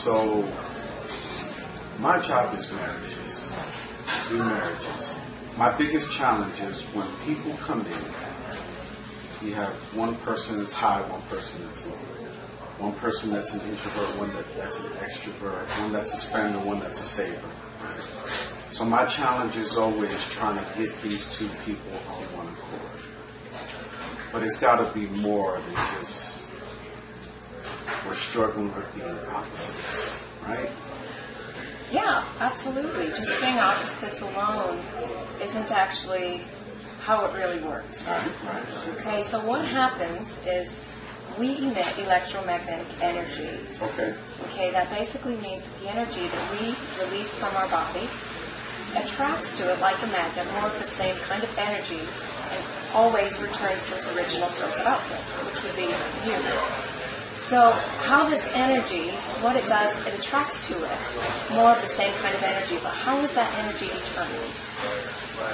So my job is marriages, do marriages. My biggest challenge is when people come in, you have one person that's high, one person that's low. One person that's an introvert, one that's an extrovert, one that's a spender, one that's a saver. So my challenge is always trying to get these two people on one accord. But it's got to be more than just we're struggling with the opposites, right? Yeah, absolutely. Just being opposites alone isn't actually how it really works. Right. Okay, so what happens is we emit electromagnetic energy. Okay, that basically means that the energy that we release from our body attracts to it like a magnet more of the same kind of energy and always returns to its original source of output, which would be you. So how this energy, what it does, it attracts to it more of the same kind of energy. But how is that energy determined?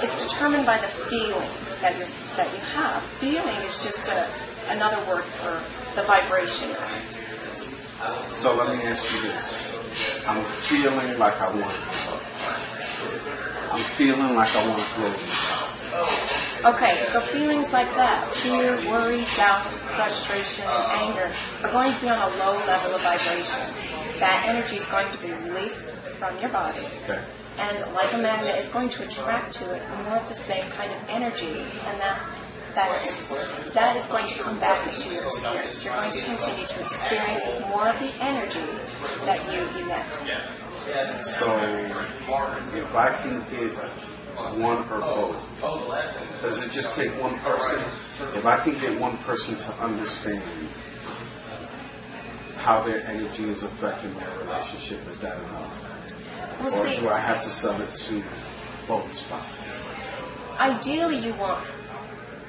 It's determined by the feeling that you have. Feeling is just another word for the vibration. So let me ask you this. I'm feeling like I want to give up. I'm feeling like I want to close. Okay, so feelings like that, fear, worry, doubt, frustration, and anger, are going to be on a low level of vibration. That energy is going to be released from your body. Okay. And like a magnet, it's going to attract to it more of the same kind of energy, and that is going to come back into your experience. You're going to continue to experience more of the energy that you emit. So if I can get one or both, does it just take one person? If I can get one person to understand how their energy is affecting their relationship, is that enough? Well, or do I have to sell it to both spouses? Ideally, you want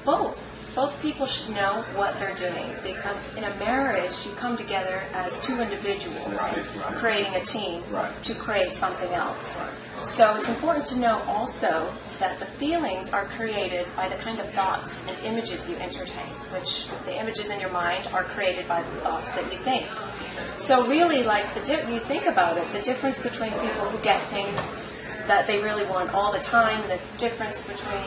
both. Both people should know what they're doing, because in a marriage, you come together as two individuals, creating a team to create something else. So it's important to know also that the feelings are created by the kind of thoughts and images you entertain, which the images in your mind are created by the thoughts that you think. So really, like you think about it, the difference between people who get things that they really want all the time, the difference between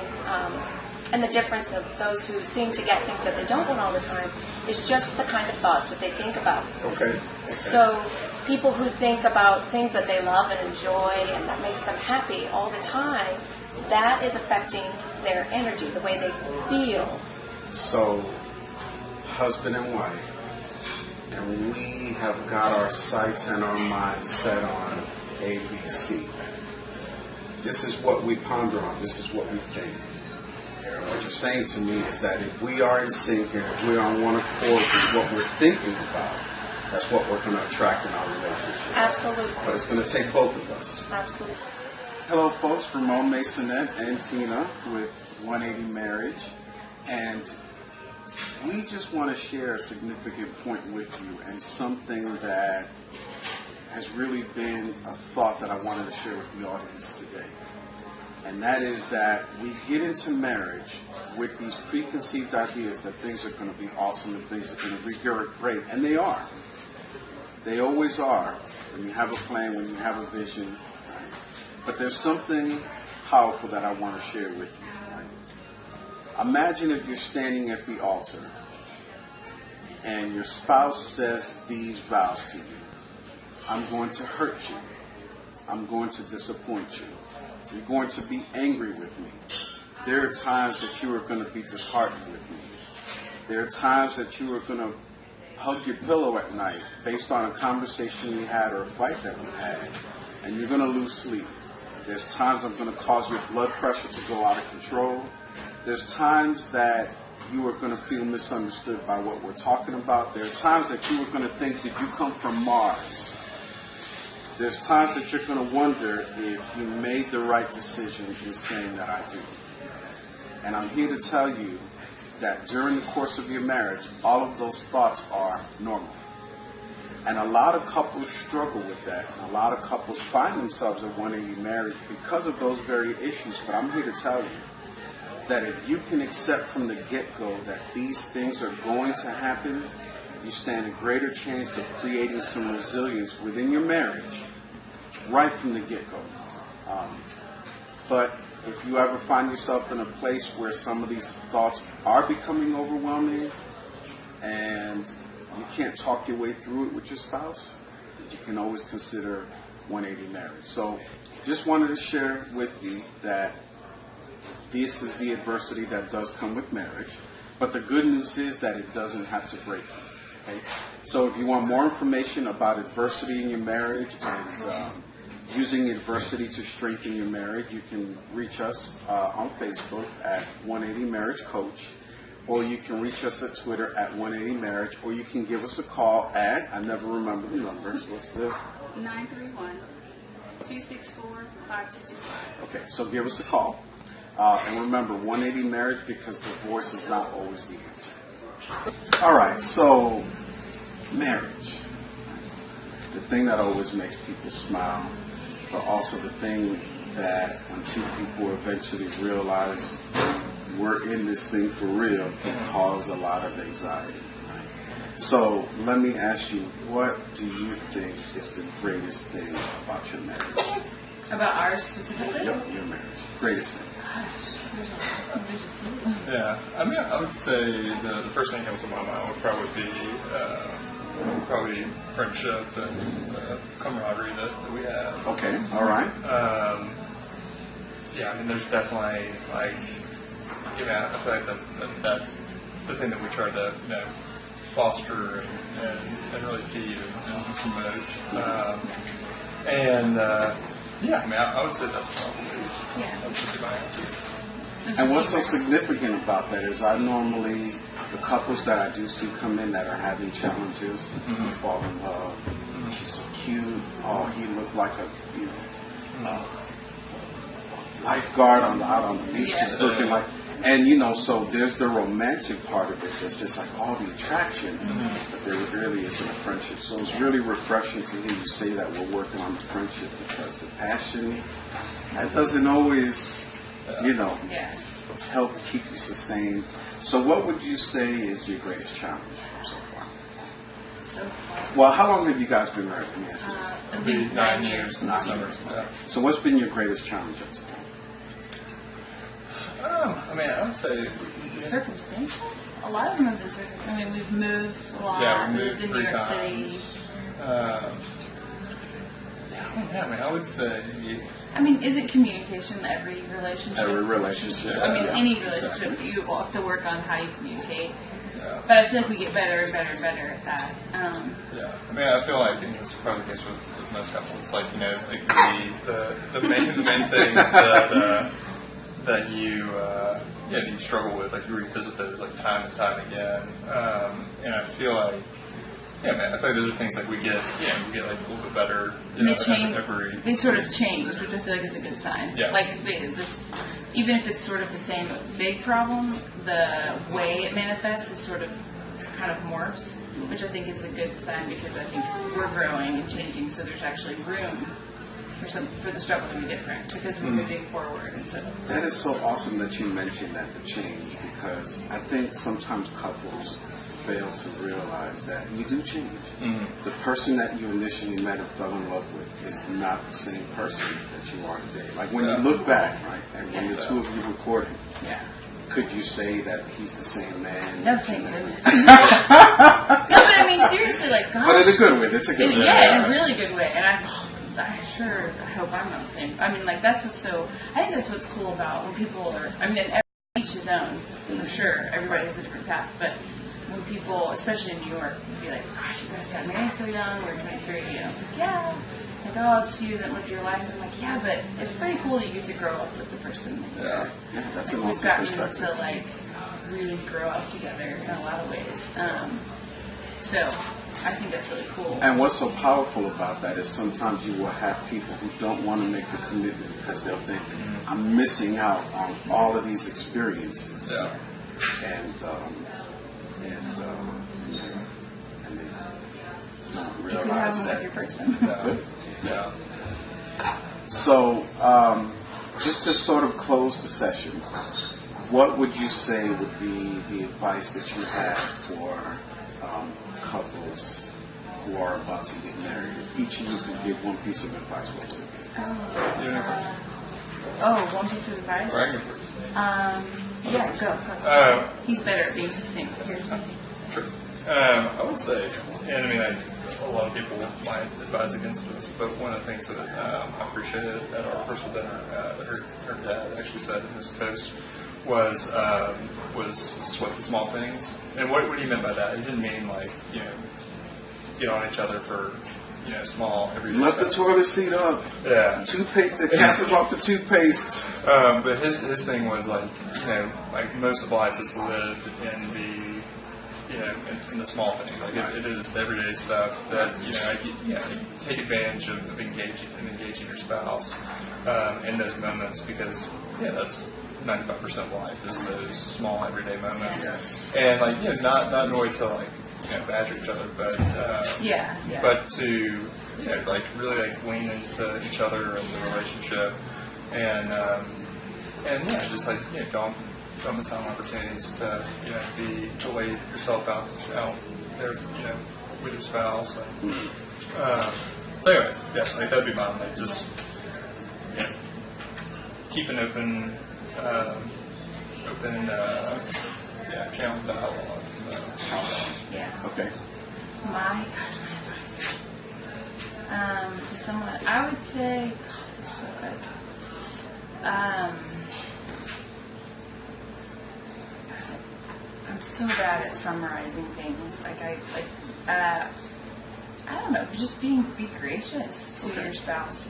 and the difference of those who seem to get things that they don't want all the time is just the kind of thoughts that they think about. Okay. So people who think about things that they love and enjoy and that makes them happy all the time, that is affecting their energy, the way they feel. So, husband and wife, and we have got our sights and our minds set on A, B, C. This is what we ponder on. This is what we think. What you're saying to me is that if we are in sync and if we are on one accord with what we're thinking about, that's what we're going to attract in our relationship. Absolutely. But it's going to take both of us. Absolutely. Hello, folks. Ramon, Masonette, and Tina with 180 Marriage. And we just want to share a significant point with you and something that has really been a thought that I wanted to share with the audience today. And that is that we get into marriage with these preconceived ideas that things are going to be awesome and things are going to be great. And they are. They always are. When you have a plan, when you have a vision. Right? But there's something powerful that I want to share with you. Right? Imagine if you're standing at the altar and your spouse says these vows to you. I'm going to hurt you. I'm going to disappoint you. You're going to be angry with me. There are times that you are going to be disheartened with me. There are times that you are going to hug your pillow at night based on a conversation we had or a fight that we had, and you're going to lose sleep. There's times I'm going to cause your blood pressure to go out of control. There's times that you are going to feel misunderstood by what we're talking about. There are times that you are going to think, did you come from Mars? There's times that you're going to wonder if you made the right decision in saying that I do. And I'm here to tell you that during the course of your marriage, all of those thoughts are normal. And a lot of couples struggle with that. And a lot of couples find themselves in 180 marriage because of those very issues. But I'm here to tell you that if you can accept from the get-go that these things are going to happen, you stand a greater chance of creating some resilience within your marriage right from the get-go. But if you ever find yourself in a place where some of these thoughts are becoming overwhelming and you can't talk your way through it with your spouse, you can always consider 180 marriage. So just wanted to share with you that this is the adversity that does come with marriage. But the good news is that it doesn't have to break you. Okay? So if you want more information about adversity in your marriage and using adversity to strengthen your marriage, you can reach us on Facebook at 180 Marriage Coach, or you can reach us at Twitter at 180 Marriage, or you can give us a call at, I never remember the numbers, what's the? 931-264-5225. Okay, so give us a call. And remember, 180 Marriage, because divorce is not always the answer. All right, so marriage. The thing that always makes people smile, but also the thing that when two people eventually realize we're in this thing for real can cause a lot of anxiety. Right? So let me ask you, what do you think is the greatest thing about your marriage? About ours specifically? Yep, your marriage. Greatest thing. Yeah, I mean, I would say the first thing that comes to my mind would probably be friendship and camaraderie that we have. Okay, all right. Yeah, I mean, there's definitely like, I feel like that's the thing that we try to foster and really feed and promote. Yeah, I mean, I would say that's probably my answer. And what's so significant about that is the couples that I do see come in that are having challenges, we fall in love. She's so cute. Oh, he looked like a lifeguard out on the beach, just looking like. And so there's the romantic part of it. It's just like all the attraction, but there really isn't a friendship. So it's really refreshing to hear you say that we're working on the friendship, because the passion, that doesn't always, help keep you sustained. So what would you say is your greatest challenge so far? So far. Well, how long have you guys been married? It'll be 9 years. 9 years. So what's been your greatest challenge up to now? I mean, I would say Circumstantial? A lot of them have been circumstantial. I mean, we've moved a lot. Yeah, we moved in New York City. I mean, I would say. I mean, isn't communication every relationship? Every relationship. I mean, any relationship, you will have to work on how you communicate. But I feel like we get better and better and better at that. Yeah, I mean, I feel like, and this is probably the case with most couples, it's like, like the main things that you struggle with, like you revisit those like time and time again. And I feel like, man, I feel like those are things like we get like a little bit better. They change. They sort of change, which I feel like is a good sign. Yeah. Like even if it's sort of the same big problem, the way it manifests is sort of kind of morphs, which I think is a good sign, because I think we're growing and changing, so there's actually room for the struggle to be different, because we're moving forward. And so that is so awesome that you mentioned that, the change, because I think sometimes couples fail to realize that you do change. The person that you initially met and fell in love with is not the same person that you are today. Like when you look back, right, and when the two of you recording, could you say that he's the same man? No, thank goodness. No, but I mean, seriously, like, gosh. But in a good way. It's a good way. Yeah, in a really good way. And I hope I'm not the same. I mean, like, I think that's what's cool about when people are, I mean, each his own, for sure. Everybody has a different path. But when people, especially in New York, would be like, gosh, you guys got married so young, we're 23, and I was like, yeah. Like, oh, it's you that lived your life. I'm like, yeah, but it's pretty cool that you get to grow up with the person that Yeah, that's an we've awesome gotten perspective. to, like, really grow up together in a lot of ways. So I think that's really cool. And what's so powerful about that is sometimes you will have people who don't want to make the commitment because they'll think, I'm missing out on all of these experiences. Yeah. And they don't You can have realize them with that. your person. Yeah. So, just to sort of close the session, what would you say would be the advice that you have for couples who are about to get married, if each of you could give one piece of advice, what would it be? One piece of advice? Right, first. Yeah, go. He's better at being succinct. Sure. I would say, and I mean, a lot of people might advise against this, but one of the things that I appreciated at our personal dinner that her dad actually said in this toast was sweat the small things. And what he meant by that, he didn't mean like, get on each other for, small everyday Let stuff. the toilet seat up. Yeah. Toothpaste, the cap is off the toothpaste. But his thing was like, like most of life is lived in the, in the small things. Like it is the everyday stuff that you take advantage of engaging your spouse in those moments because that's 95% of life is those small everyday moments. Yes. And like not in a way to like badger each other, but but to like really like lean into each other and the relationship and just like don't miss out on opportunities to to lay yourself out there with your spouse. And, so anyways, like that'd be mine. Like just keep an open channel of dialogue. Okay. My advice. To someone, I would say, God, I'm so bad at summarizing things. I don't know, just be gracious to your spouse.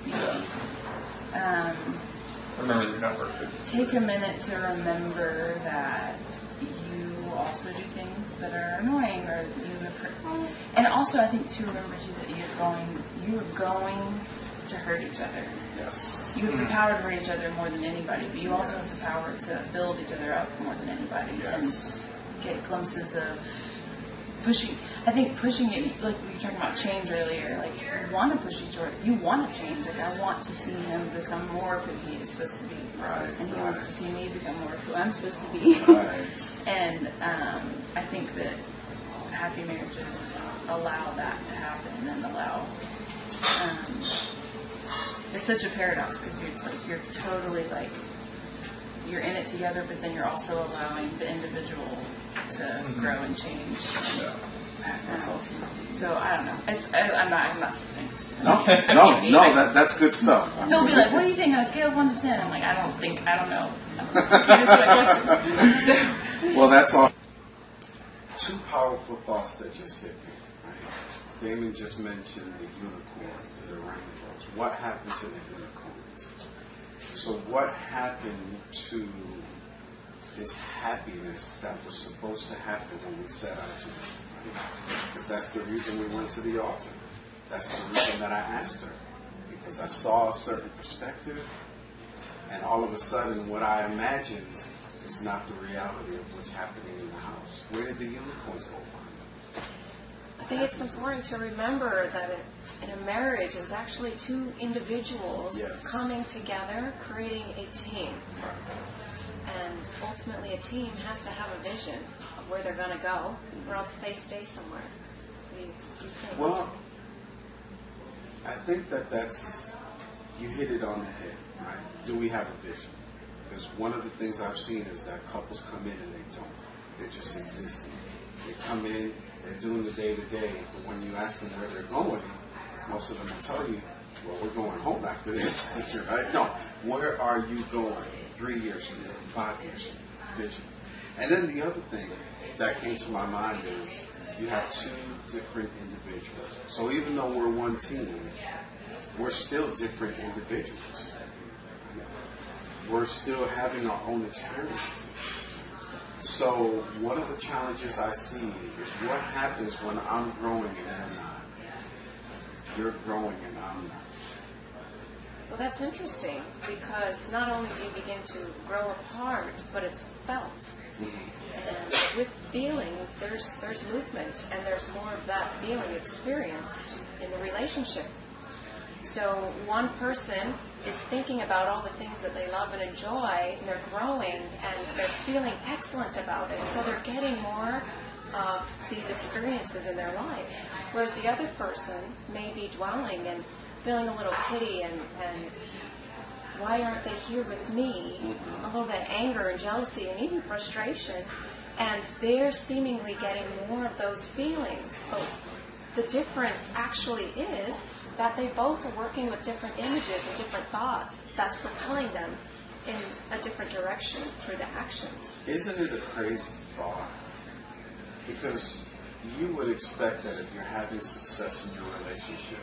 Remember that you're not perfect. Take a minute to remember that you also do things that are annoying or that you have hurt. And also, I think to remember too that you are going to hurt each other. Yes. You have the power to hurt each other more than anybody, but you also have the power to build each other up more than anybody. Yes. And get glimpses of pushing. I think pushing it, like we were talking about change earlier, like you want to push each other. You want to change. Like I want to see him become more of who he is supposed to be. Right. And he wants to see me become more of who I'm supposed to be. Right. And I think that happy marriages allow that to happen and allow. It's such a paradox because you're totally like you're in it together, but then you're also allowing the individual to grow and change. Yeah. That's awesome. So I don't know. I'm not succinct. No, that's good stuff. He'll be like, "What do you think on a scale of 1 to 10?" I'm like, I don't know. I can't answer that question. Well, that's all. Two powerful thoughts that just hit me. Right? Damon just mentioned the unicorns, the rainbows. What happened to the unicorns? So what happened to this happiness that was supposed to happen when we set out to this? Because that's the reason we went to the altar. That's the reason that I asked her. Because I saw a certain perspective, and all of a sudden what I imagined is not the reality of what's happening in the house. Where did the unicorns go? I think it's important to remember that in a marriage, it's actually two individuals coming together, creating a team. And ultimately, a team has to have a vision of where they're going to go, or else they stay somewhere. What do you think? Well, I think that's, you hit it on the head, right? Do we have a vision? Because one of the things I've seen is that couples come in and they don't. They're just existing. They come in, they're doing the day-to-day, but when you ask them where they're going, most of them will tell you, well, we're going home after this, right? No, where are you going 3 years from now, 5 years from now? Vision. And then the other thing that came to my mind is you have two different individuals. So even though we're one team, we're still different individuals. We're still having our own experiences. So one of the challenges I see is what happens when I'm growing and you're not. You're growing and I'm not. Well, that's interesting because not only do you begin to grow apart, but it's felt. And with feeling, there's movement, and there's more of that feeling experienced in the relationship. So one person is thinking about all the things that they love and enjoy, and they're growing, and they're feeling excellent about it. So they're getting more of these experiences in their life. Whereas the other person may be dwelling and feeling a little pity and why aren't they here with me? A little bit of anger and jealousy and even frustration. And they're seemingly getting more of those feelings. But the difference actually is that they both are working with different images and different thoughts that's propelling them in a different direction through the actions. Isn't it a crazy thought? Because you would expect that if you're having success in your relationship,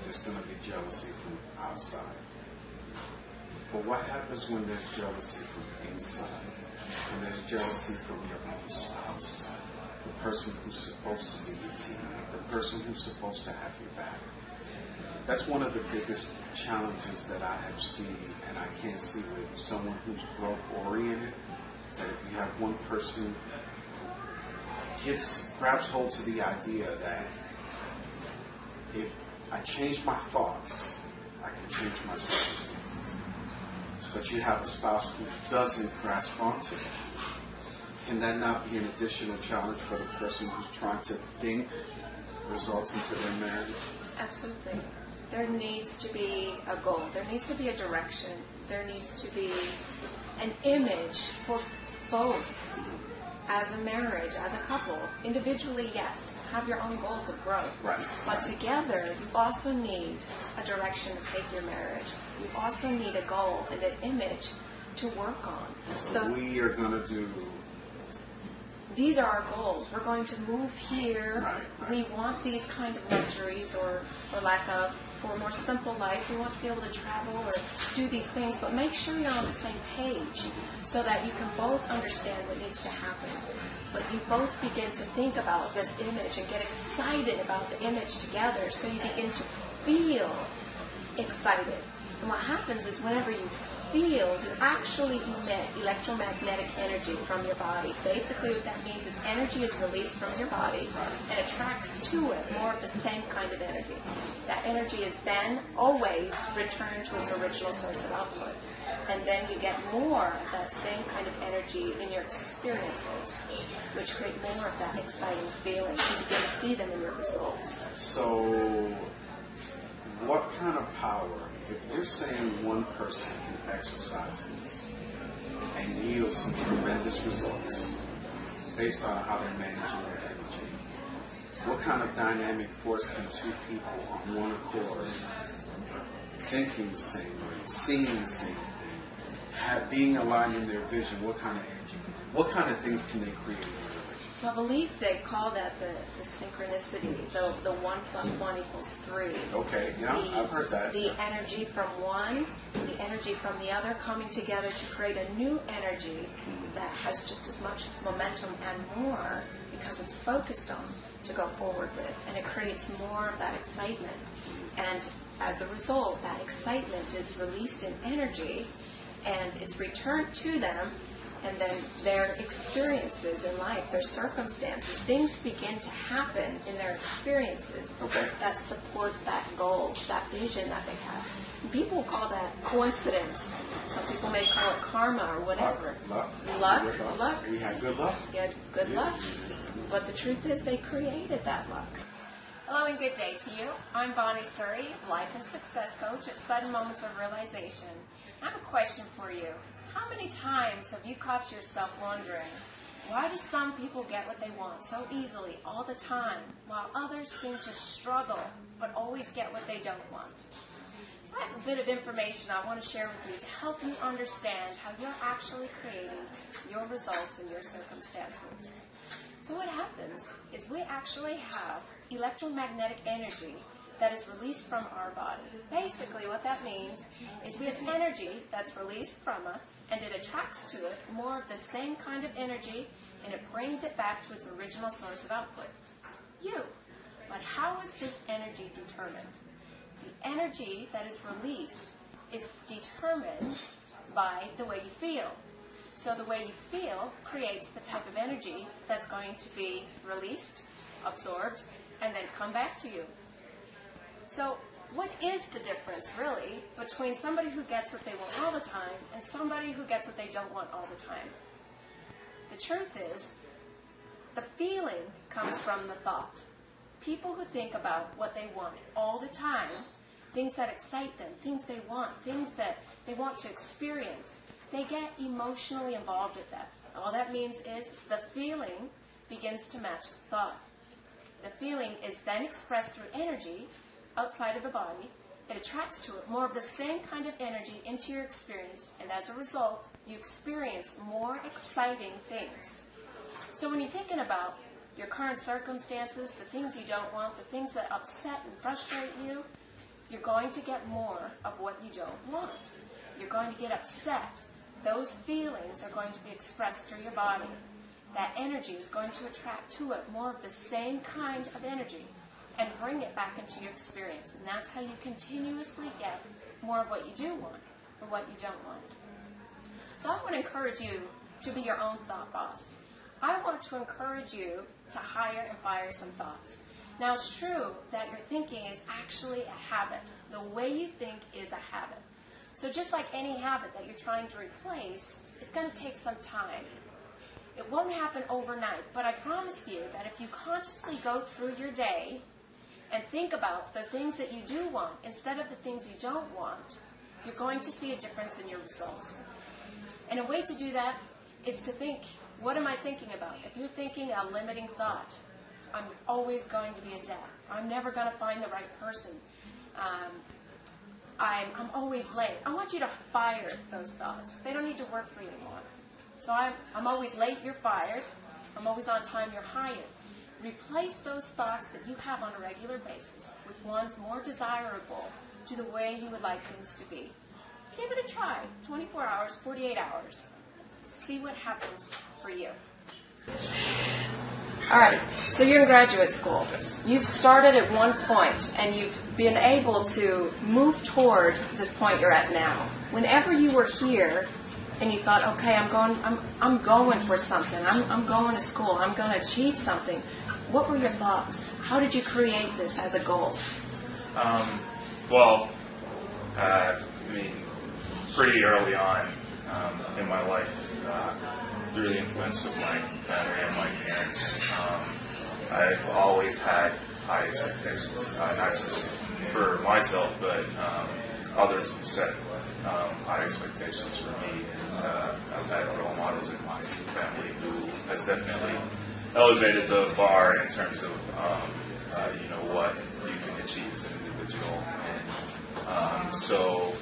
there's going to be jealousy from outside. But what happens when there's jealousy from inside? When there's jealousy from your own spouse, the person who's supposed to be your teammate, the person who's supposed to have your back. That's one of the biggest challenges that I have seen, and I can see with someone who's growth-oriented, is that if you have one person grabs hold to the idea that if I change my thoughts, I can change my circumstances. But you have a spouse who doesn't grasp onto it. Can that not be an additional challenge for the person who's trying to think results into their marriage? Absolutely. There needs to be a goal. There needs to be a direction. There needs to be an image for both. As a marriage, as a couple, individually, yes, have your own goals of growth. Right. But together, you also need a direction to take your marriage. You also need a goal and an image to work on. So we are going to do... These are our goals. We're going to move here. Right. We want these kind of luxuries or lack of for a more simple life. We want to be able to travel or do these things, but make sure you're on the same page so that you can both understand what needs to happen. But you both begin to think about this image and get excited about the image together, so you begin to feel excited. And what happens is whenever you feel, you actually emit electromagnetic energy from your body. Basically what that means is energy is released from your body and attracts to it more of the same kind of energy. That energy is then always returned to its original source of output. And then you get more of that same kind of energy in your experiences, which create more of that exciting feeling. You begin to see them in your results. So what kind of power, if you're saying one person can exercise this and yield some tremendous results based on how they're managing their energy, what kind of dynamic force can two people on one accord, thinking the same way, seeing the same thing, being aligned in their vision, what kind of energy, what kind of things can they create in their relationship? Well, I believe they call that the synchronicity, the 1 + 1 = 3. Okay, yeah, I've heard that. The energy from one, the energy from the other coming together to create a new energy that has just as much momentum and more because it's focused on to go forward with, and it creates more of that excitement. And as a result, that excitement is released in energy and it's returned to them. And then their experiences in life, their circumstances, things begin to happen in their experiences that support that goal, that vision that they have. And people call that coincidence. Some people may call it karma or whatever. Luck. We had good luck. Good luck. But the truth is they created that luck. Hello and good day to you. I'm Bonnie Surrey, Life and Success Coach at Sudden Moments of Realization. I have a question for you. How many times have you caught yourself wondering, why do some people get what they want so easily all the time, while others seem to struggle but always get what they don't want? So I have a bit of information I want to share with you to help you understand how you're actually creating your results in your circumstances. So what happens is we actually have electromagnetic energy that is released from our body. Basically what that means is we have energy that's released from us and it attracts to it more of the same kind of energy and it brings it back to its original source of output, you. But how is this energy determined? The energy that is released is determined by the way you feel. So the way you feel creates the type of energy that's going to be released, absorbed, and then come back to you. So what is the difference, really, between somebody who gets what they want all the time and somebody who gets what they don't want all the time? The truth is, The feeling comes from the thought. People who think about what they want all the time, things that excite them, things they want, things that they want to experience, they get emotionally involved with that. All that means is the feeling begins to match the thought. The feeling is then expressed through energy outside of the body. It attracts to it more of the same kind of energy into your experience, and as a result, you experience more exciting things. So when you're thinking about your current circumstances, the things you don't want, the things that upset and frustrate you, you're going to get more of what you don't want. You're going to get upset. Those feelings are going to be expressed through your body. That energy is going to attract to it more of the same kind of energy and bring it back into your experience. And that's how you continuously get more of what you do want or what you don't want. So I want to encourage you to be your own thought boss. I want to encourage you to hire and fire some thoughts. Now, it's true that your thinking is actually a habit. The way you think is a habit. So just like any habit that you're trying to replace, it's going to take some time. It won't happen overnight, but I promise you that if you consciously go through your day and think about the things that you do want instead of the things you don't want, you're going to see a difference in your results. And a way to do that is to think, what am I thinking about? If you're thinking a limiting thought, I'm always going to be in debt. I'm never going to find the right person. I'm always late. I want you to fire those thoughts. They don't need to work for you anymore. So I'm always late, you're fired. I'm always on time, you're hired. Replace those thoughts that you have on a regular basis with ones more desirable to the way you would like things to be. Give it a try, 24 hours, 48 hours. See what happens for you. All right, so you're in graduate school. You've started at one point, and you've been able to move toward this point you're at now. Whenever you were here, and you thought, okay, I'm going for something. I'm going to school. I'm going to achieve something. What were your thoughts? How did you create this as a goal? Well, I mean, pretty early on in my life, through the influence of my family and my parents, I've always had high expectations, not just for myself, but others have set high expectations for me. I've had role models in my family who has definitely elevated the bar in terms of what you can achieve as an individual. And so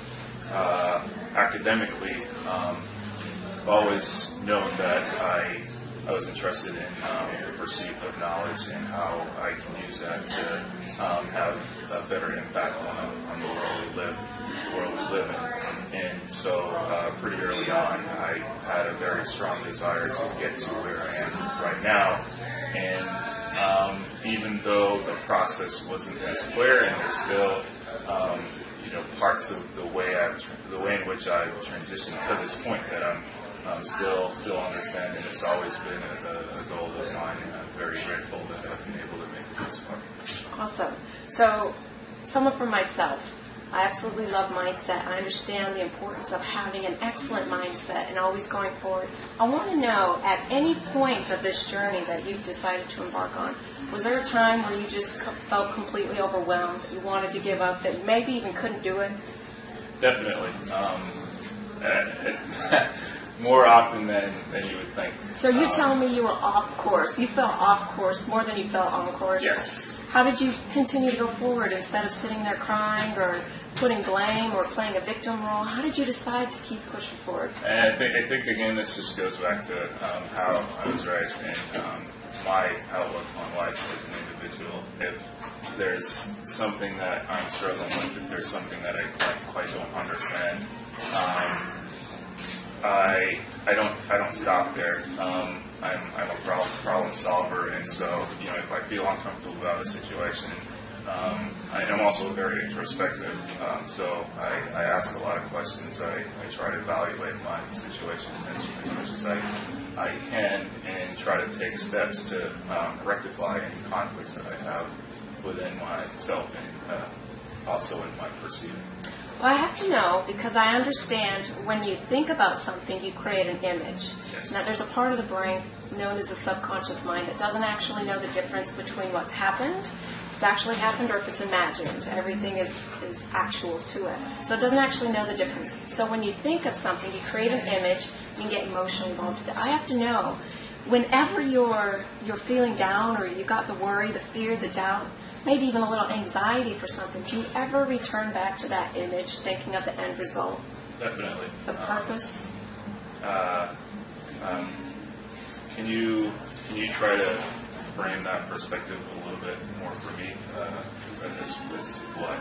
academically, I've always known that I was interested in the pursuit of knowledge and how I can use that to have a better impact on the world we live in. And so pretty early on, I had a very strong desire to get to where I am right now. And even though the process wasn't as clear, and there's still parts of the way in which I've transitioned to this point that I'm still understanding. It's always been a goal of mine, and I'm very grateful that I've been able to make it this far. Awesome. So, someone for myself, I absolutely love mindset. I understand the importance of having an excellent mindset and always going forward. I want to know, at any point of this journey that you've decided to embark on, was there a time where you just felt completely overwhelmed, that you wanted to give up, that you maybe even couldn't do it? Definitely. More often than you would think. So you're telling me you were off course. You felt off course more than you felt on course? Yes. How did you continue to go forward instead of sitting there crying or putting blame or playing a victim role? How did you decide to keep pushing forward? And I think again, this just goes back to how I was raised and my outlook on life as an individual. If there's something that I'm struggling with, if there's something that I quite don't understand, I don't stop there. I'm a problem solver, and so if I feel uncomfortable about a situation, I'm also very introspective. So I ask a lot of questions. I try to evaluate my situation as much as I can, and try to take steps to rectify any conflicts that I have within myself and also in my pursuit. Well, I have to know because I understand when you think about something, you create an image. Yes. Now, there's a part of the brain known as the subconscious mind that doesn't actually know the difference between what's happened, if it's actually happened, or if it's imagined. Everything is actual to it. So it doesn't actually know the difference. So when you think of something, you create an image, you can get emotionally involved with it. I have to know, whenever you're feeling down or you got the worry, the fear, the doubt, maybe even a little anxiety for something, do you ever return back to that image thinking of the end result? Definitely. The purpose? Can you try to frame that perspective a little bit more for me as to what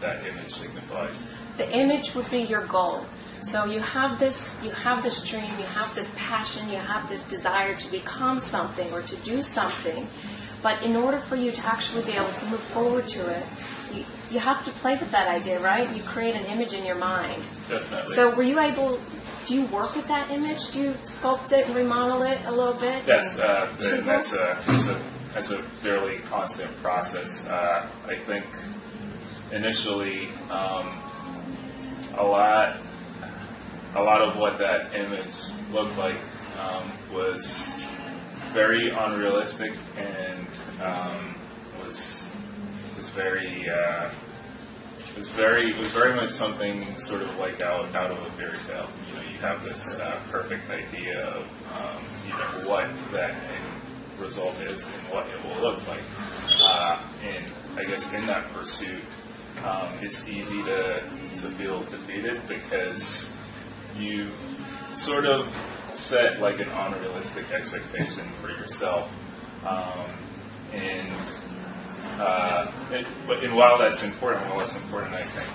that image signifies? The image would be your goal. So you have this dream, you have this passion, you have this desire to become something or to do something. But in order for you to actually be able to move forward to it, you have to play with that idea, right? You create an image in your mind. Definitely. So do you work with that image? Do you sculpt it and remodel it a little bit? That's a fairly constant process. I think initially a lot of what that image looked like was very unrealistic and was very much something sort of like out of a fairy tale. You know, you have this perfect idea of what that end result is and what it will look like. And I guess in that pursuit, it's easy to feel defeated because you've sort of set like an unrealistic expectation for yourself, and while that's important, I think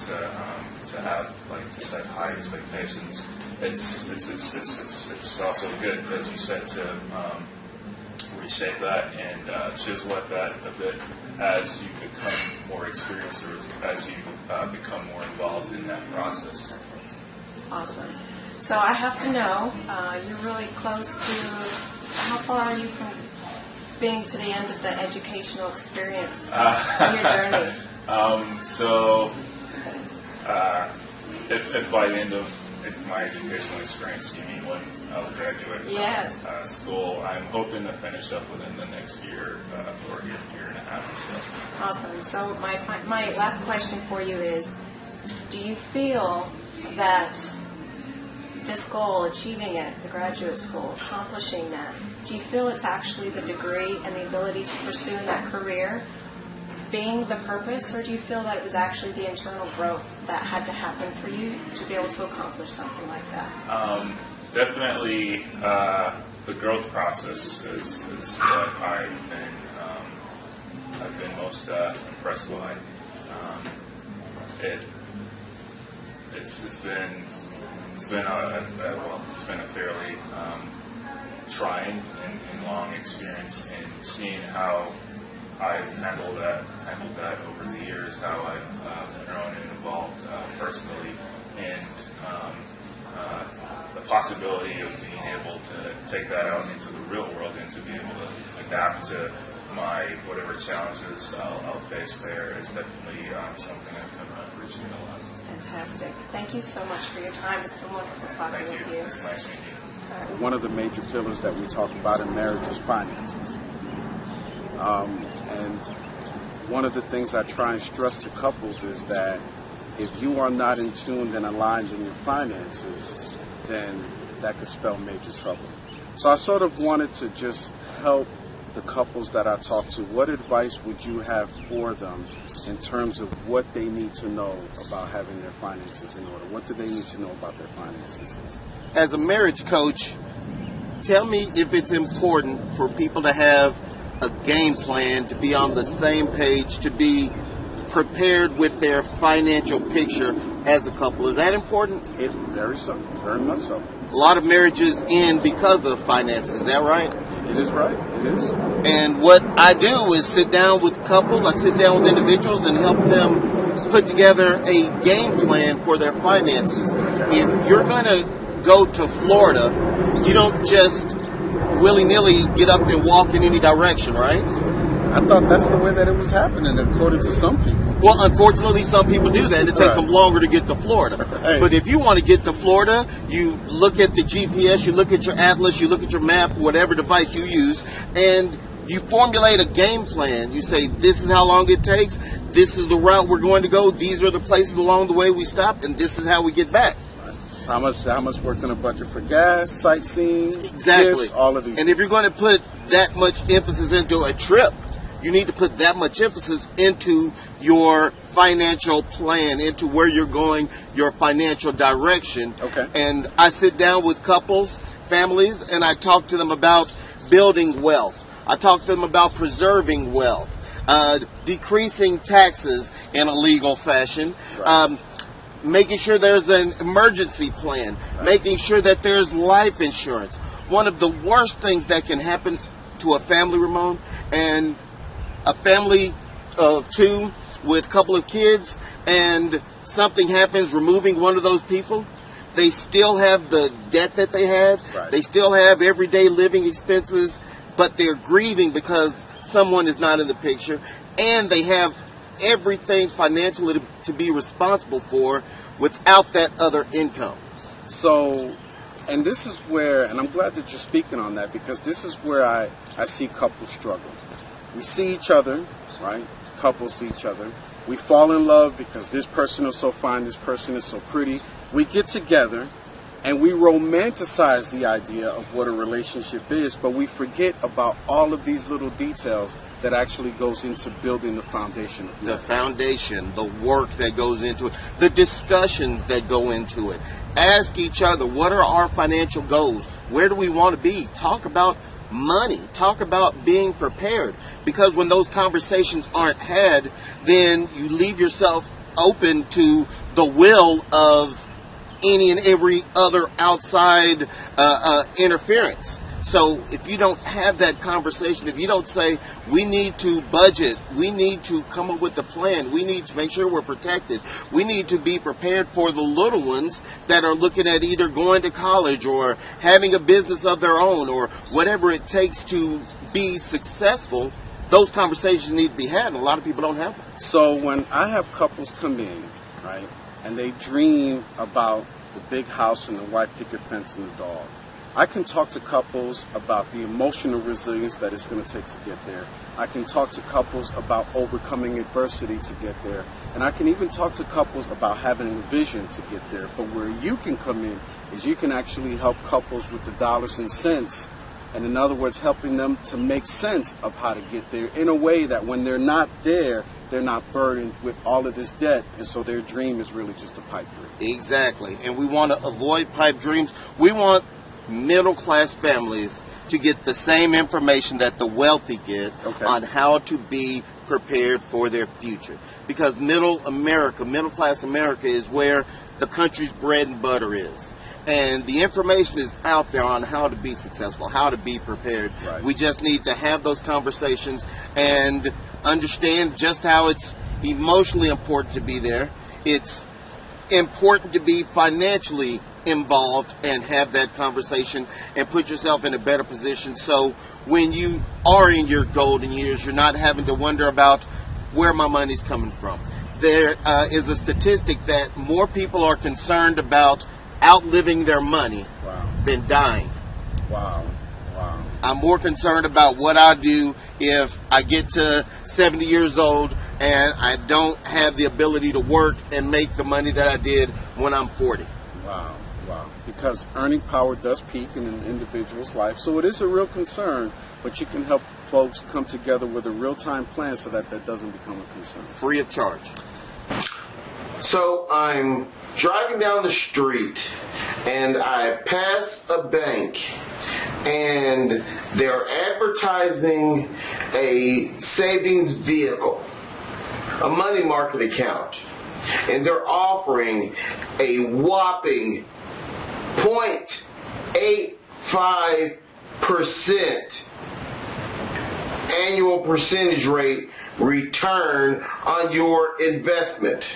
to have to set high expectations. It's also good, as you said, to reshape that and chisel at that a bit as you become more experienced or as you become more involved in that process. Awesome. So I have to know, you're really close to, how far are you from being to the end of the educational experience in your journey? If by the end of my educational experience you mean when I'll graduate from school, I'm hoping to finish up within the next year or year and a half or so. Awesome. So my last question for you is, do you feel that this goal, achieving it, the graduate school, accomplishing that, do you feel it's actually the degree and the ability to pursue in that career being the purpose, or do you feel that it was actually the internal growth that had to happen for you to be able to accomplish something like that? Definitely the growth process is what I've been most impressed by. It's been a fairly trying and long experience, and seeing how I've handled that over the years, how I've grown and evolved personally, and the possibility of being able to take that out into the real world and to be able to adapt to whatever challenges I'll face there is definitely something I've come to appreciate a lot. Fantastic. Thank you so much for your time. It's been wonderful talking with you. It's nice meeting you. One of the major pillars that we talk about in marriage is finances. And one of the things I try and stress to couples is that if you are not in tune and aligned in your finances, then that could spell major trouble. So I sort of wanted to just help the couples that I talk to. What advice would you have for them in terms of what they need to know about having their finances in order? What do they need to know about their finances? As a marriage coach, tell me if it's important for people to have a game plan, to be on the same page, to be prepared with their financial picture as a couple. Is that important? Very much so. A lot of marriages end because of finances. Is that right? It is right. It is. And what I do is sit down with couples, I sit down with individuals and help them put together a game plan for their finances. If you're going to go to Florida, you don't just willy-nilly get up and walk in any direction, right? I thought that's the way that it was happening, according to some people. Well, unfortunately, some people do that. It takes them longer to get to Florida. Hey. But if you want to get to Florida, you look at the GPS, you look at your atlas, you look at your map, whatever device you use, and you formulate a game plan. You say, this is how long it takes, this is the route we're going to go, these are the places along the way we stop, and this is how we get back. How much we're going to budget for gas, sightseeing, Exactly. gifts, all of these. And if you're going to put that much emphasis into a trip, you need to put that much emphasis into your financial plan, into where you're going, your financial direction. Okay. And I sit down with couples, families, and I talk to them about building wealth. I talk to them about preserving wealth, decreasing taxes in a legal fashion, Right. Making sure there's an emergency plan, making sure that there's life insurance. One of the worst things that can happen to a family, Ramon, and a family of two with a couple of kids, and something happens removing one of those people, they still have the debt that they had. Right. They still have everyday living expenses, but they're grieving because someone is not in the picture, and they have everything financially to be responsible for without that other income. So, and this is where, and I'm glad that you're speaking on that, because this is where I see couples struggle. We see each other, right? Couples see each other. We fall in love because this person is so fine, this person is so pretty. We get together and we romanticize the idea of what a relationship is, but we forget about all of these little details that actually goes into building the foundation of The marriage. foundation, the work that goes into it, the discussions that go into it. Ask each other, what are our financial goals? Where do we want to be? Talk about money. Talk about being prepared. Because when those conversations aren't had, then you leave yourself open to the will of any and every other outside interference. So if you don't have that conversation, if you don't say, we need to budget, we need to come up with a plan, we need to make sure we're protected, we need to be prepared for the little ones that are looking at either going to college or having a business of their own or whatever it takes to be successful, those conversations need to be had, and a lot of people don't have them. So when I have couples come in, right, and they dream about the big house and the white picket fence and the dog, I can talk to couples about the emotional resilience that it's going to take to get there. I can talk to couples about overcoming adversity to get there. And I can even talk to couples about having a vision to get there. But where you can come in is you can actually help couples with the dollars and cents. And in other words, helping them to make sense of how to get there in a way that when they're not there, they're not burdened with all of this debt. And so their dream is really just a pipe dream. Exactly. And we want to avoid pipe dreams. We want middle-class families to get the same information that the wealthy get on how to be prepared for their future. Because middle-class America is where the country's bread and butter is. And the information is out there on how to be successful, how to be prepared. Right. We just need to have those conversations and understand just how it's emotionally important to be there. It's important to be financially involved and have that conversation and put yourself in a better position, so when you are in your golden years, you're not having to wonder about where my money's coming from. There is a statistic that more people are concerned about outliving their money than dying. Wow. I'm more concerned about what I do if I get to 70 years old and I don't have the ability to work and make the money that I did when I'm 40. Wow. Because earning power does peak in an individual's life. So it is a real concern, but you can help folks come together with a real-time plan so that doesn't become a concern. Free of charge. So I'm driving down the street and I pass a bank and they're advertising a savings vehicle, a money market account, and they're offering a whopping 0.85% annual percentage rate return on your investment.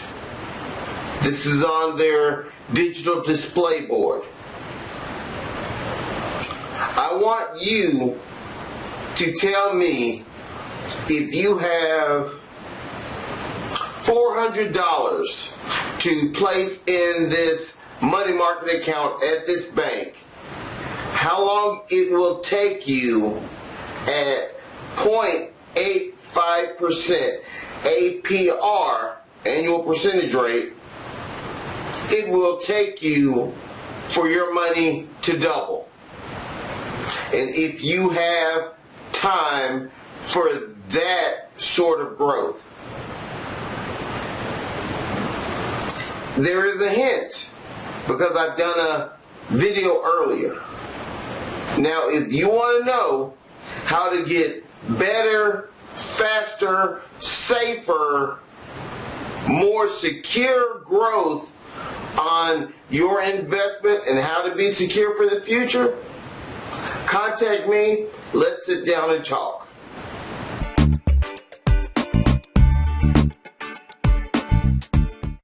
This is on their digital display board. I want you to tell me if you have $400 to place in this money market account at this bank, how long it will take you at 0.85% APR, annual percentage rate, it will take you for your money to double. And if you have time for that sort of growth. There is a hint, because I've done a video earlier. Now, if you want to know how to get better, faster, safer, more secure growth on your investment and how to be secure for the future, contact me. Let's sit down and talk.